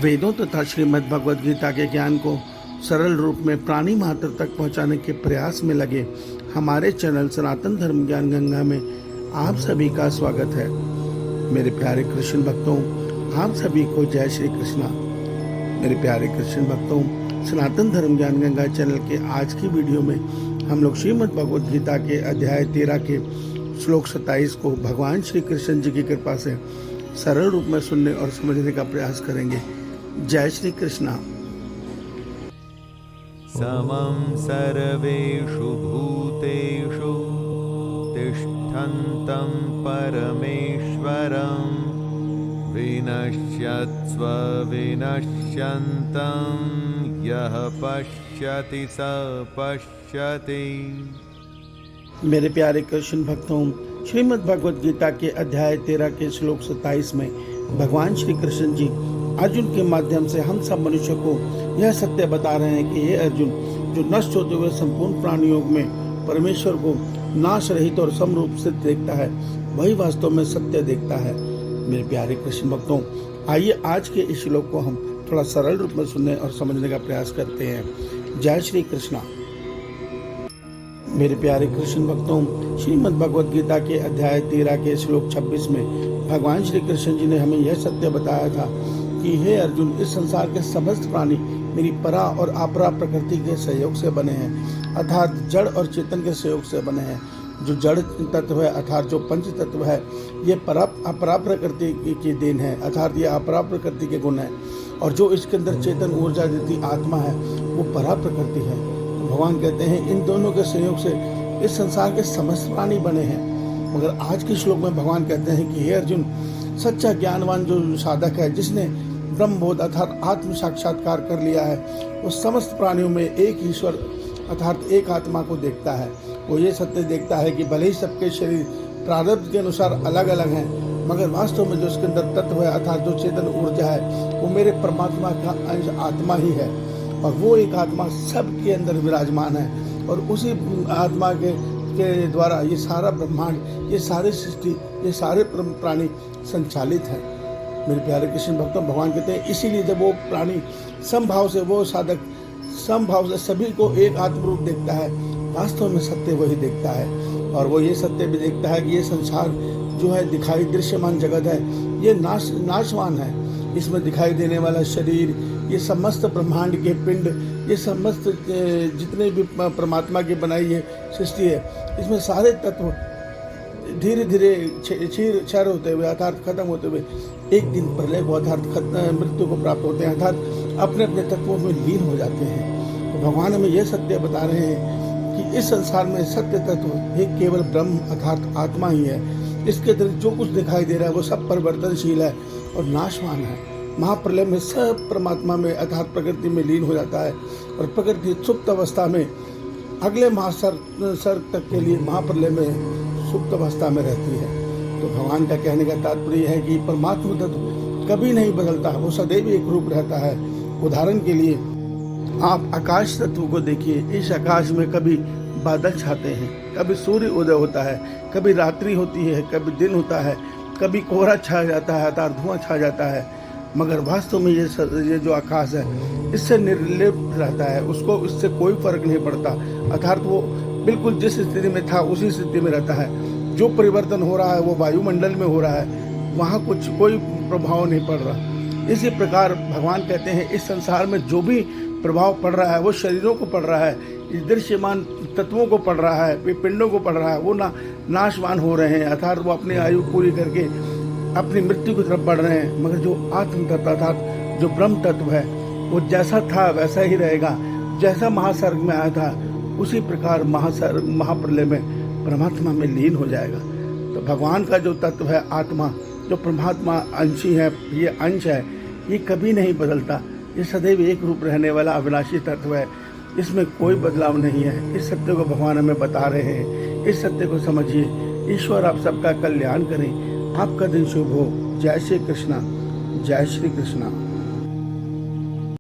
वेदों तथा श्रीमद् भगवद गीता के ज्ञान को सरल रूप में प्राणी मात्र तक पहुंचाने के प्रयास में लगे हमारे चैनल सनातन धर्म ज्ञान गंगा में आप सभी का स्वागत है। मेरे प्यारे कृष्ण भक्तों, आप सभी को जय श्री कृष्णा। मेरे प्यारे कृष्ण भक्तों, सनातन धर्म ज्ञान गंगा चैनल के आज की वीडियो में हम लोग श्रीमद् भगवद गीता के अध्याय 13 के श्लोक 27 को भगवान श्री कृष्ण जी की कृपा से सरल रूप में सुनने और समझने का प्रयास करेंगे। जय श्री कृष्णा। समं सर्वेषु भूतेषु तिष्ठन्तं परमेश्वरं विनश्यत्स्व विनश्यन्तं यः पश्यति स पश्यति। मेरे प्यारे कृष्ण भक्तों, श्रीमद् भगवद गीता के अध्याय 13 के श्लोक 27 में भगवान श्री कृष्ण जी अर्जुन के माध्यम से हम सब मनुष्यों को यह सत्य बता रहे हैं कि हे अर्जुन, जो नष्ट होते हुए संपूर्ण प्राणियों में परमेश्वर को नाश रहित और समरूप से देखता है, वही वास्तव में सत्य देखता है। मेरे प्यारे कृष्ण भक्तों, आइए आज के इस श्लोक को हम थोड़ा सरल रूप में सुनने और समझने का प्रयास करते हैं। जय श्री कृष्णा। मेरे प्यारे कृष्ण भक्तों, श्रीमद् भगवद गीता के अध्याय 13 के श्लोक 26 में भगवान श्री कृष्ण जी ने हमें यह सत्य बताया था कि हे अर्जुन, इस संसार के समस्त प्राणी मेरी परा और अपरा प्रकृति के सहयोग से बने हैं, अर्थात जड़ और चेतन के सहयोग से बने हैं। जो जड़ तत्व है अर्थात जो पंच तत्व है, ये अपरा प्रकृति की देन है, अर्थात ये अपरा प्रकृति के गुण है। और जो इसके अंदर चेतन ऊर्जा देती आत्मा है, वो परा प्रकृति है। भगवान कहते हैं इन दोनों के सहयोग से इस संसार के समस्त प्राणी बने हैं। मगर आज के श्लोक में भगवान कहते हैं कि हे अर्जुन, सच्चा ज्ञानवान जो साधक है, जिसने ब्रह्मबोध अर्थात आत्म साक्षात्कार कर लिया है, वो समस्त प्राणियों में एक ईश्वर अर्थात एक आत्मा को देखता है। वो ये सत्य देखता है कि भले ही सबके शरीर प्रारब्ध के अनुसार अलग अलग हैं, मगर वास्तव में जो उसके अंदर तत्व है अर्थात जो चेतन ऊर्जा है, वो मेरे परमात्मा का अंश आत्मा ही है। और वो एक आत्मा सबके अंदर विराजमान है और उसी आत्मा के द्वारा ये सारा ब्रह्मांड, ये सारी सृष्टि, ये सारे प्राणी संचालित हैं। मेरे प्यारे कृष्ण भक्तों, भगवान कहते हैं इसीलिए जब वो प्राणी समभाव से, वो साधक समभाव से सभी को एक आत्मरूप देखता है, वास्तव में सत्य वही देखता है। और वो ये सत्य भी देखता है कि ये संसार जो है दिखाई दृश्यमान जगत है, ये नाशवान है। इसमें दिखाई देने वाला शरीर, ये समस्त ब्रह्मांड के पिंड, ये समस्त जितने भी परमात्मा की बनाई है सृष्टि है, इसमें सारे तत्व धीरे धीरे क्षर होते हुए अर्थात खत्म होते हुए एक दिन प्रलय को अर्थात मृत्यु को प्राप्त होते हैं, अर्थात अपने अपने तत्वों में लीन हो जाते हैं। तो भगवान हमें यह सत्य बता रहे हैं कि इस संसार में सत्य तत्व एक केवल ब्रह्म अर्थात आत्मा ही है। इसके अतिरिक्त जो कुछ दिखाई दे रहा है वो सब परिवर्तनशील है और नाशवान है। महाप्रलय में सब परमात्मा में अर्थात प्रकृति में लीन हो जाता है और प्रकृति सुप्त अवस्था में अगले महासर्ग तक के लिए महाप्रलय में सुप्त अवस्था में रहती है। तो भगवान का कहने का तात्पर्य है कि परमात्मा तत्व कभी नहीं बदलता, वो सदैव एक रूप रहता है। उदाहरण के लिए आप आकाश तत्व को देखिए। इस आकाश में कभी बादल छाते हैं, कभी सूर्य उदय होता है, कभी रात्रि होती है, कभी दिन होता है, कभी कोहरा छा जाता है अर्थात धुआं छा जाता है। मगर वास्तव में ये जो आकाश है, इससे निर्लिप्त रहता है, उसको इससे कोई फर्क नहीं पड़ता, अर्थात वो बिल्कुल जिस स्थिति में था उसी स्थिति में रहता है। जो परिवर्तन हो रहा है वो वायुमंडल में हो रहा है, वहाँ कोई प्रभाव नहीं पड़ रहा। इसी प्रकार भगवान कहते हैं इस संसार में जो भी प्रभाव पड़ रहा है वो शरीरों को पड़ रहा है, इस दृश्यमान तत्वों को पड़ रहा है, पिंडों को पड़ रहा है। वो नाशवान हो रहे हैं अर्थात वो अपनी आयु पूरी करके अपनी मृत्यु की तरफ बढ़ रहे हैं। मगर जो आत्म तत्व अर्थात जो ब्रह्म तत्व है, वो जैसा था वैसा ही रहेगा। जैसा महासर्ग में आया था उसी प्रकार महाप्रलय में परमात्मा में लीन हो जाएगा। तो भगवान का जो तत्व है आत्मा, जो परमात्मा अंशी है, ये अंश है, ये कभी नहीं बदलता। ये सदैव एक रूप रहने वाला अविनाशी तत्व है, इसमें कोई बदलाव नहीं है। इस सत्य को भगवान हमें बता रहे हैं। इस सत्य को समझिए। ईश्वर आप सबका कल्याण करें, आपका दिन शुभ हो। जय श्री कृष्णा। जय श्री कृष्णा।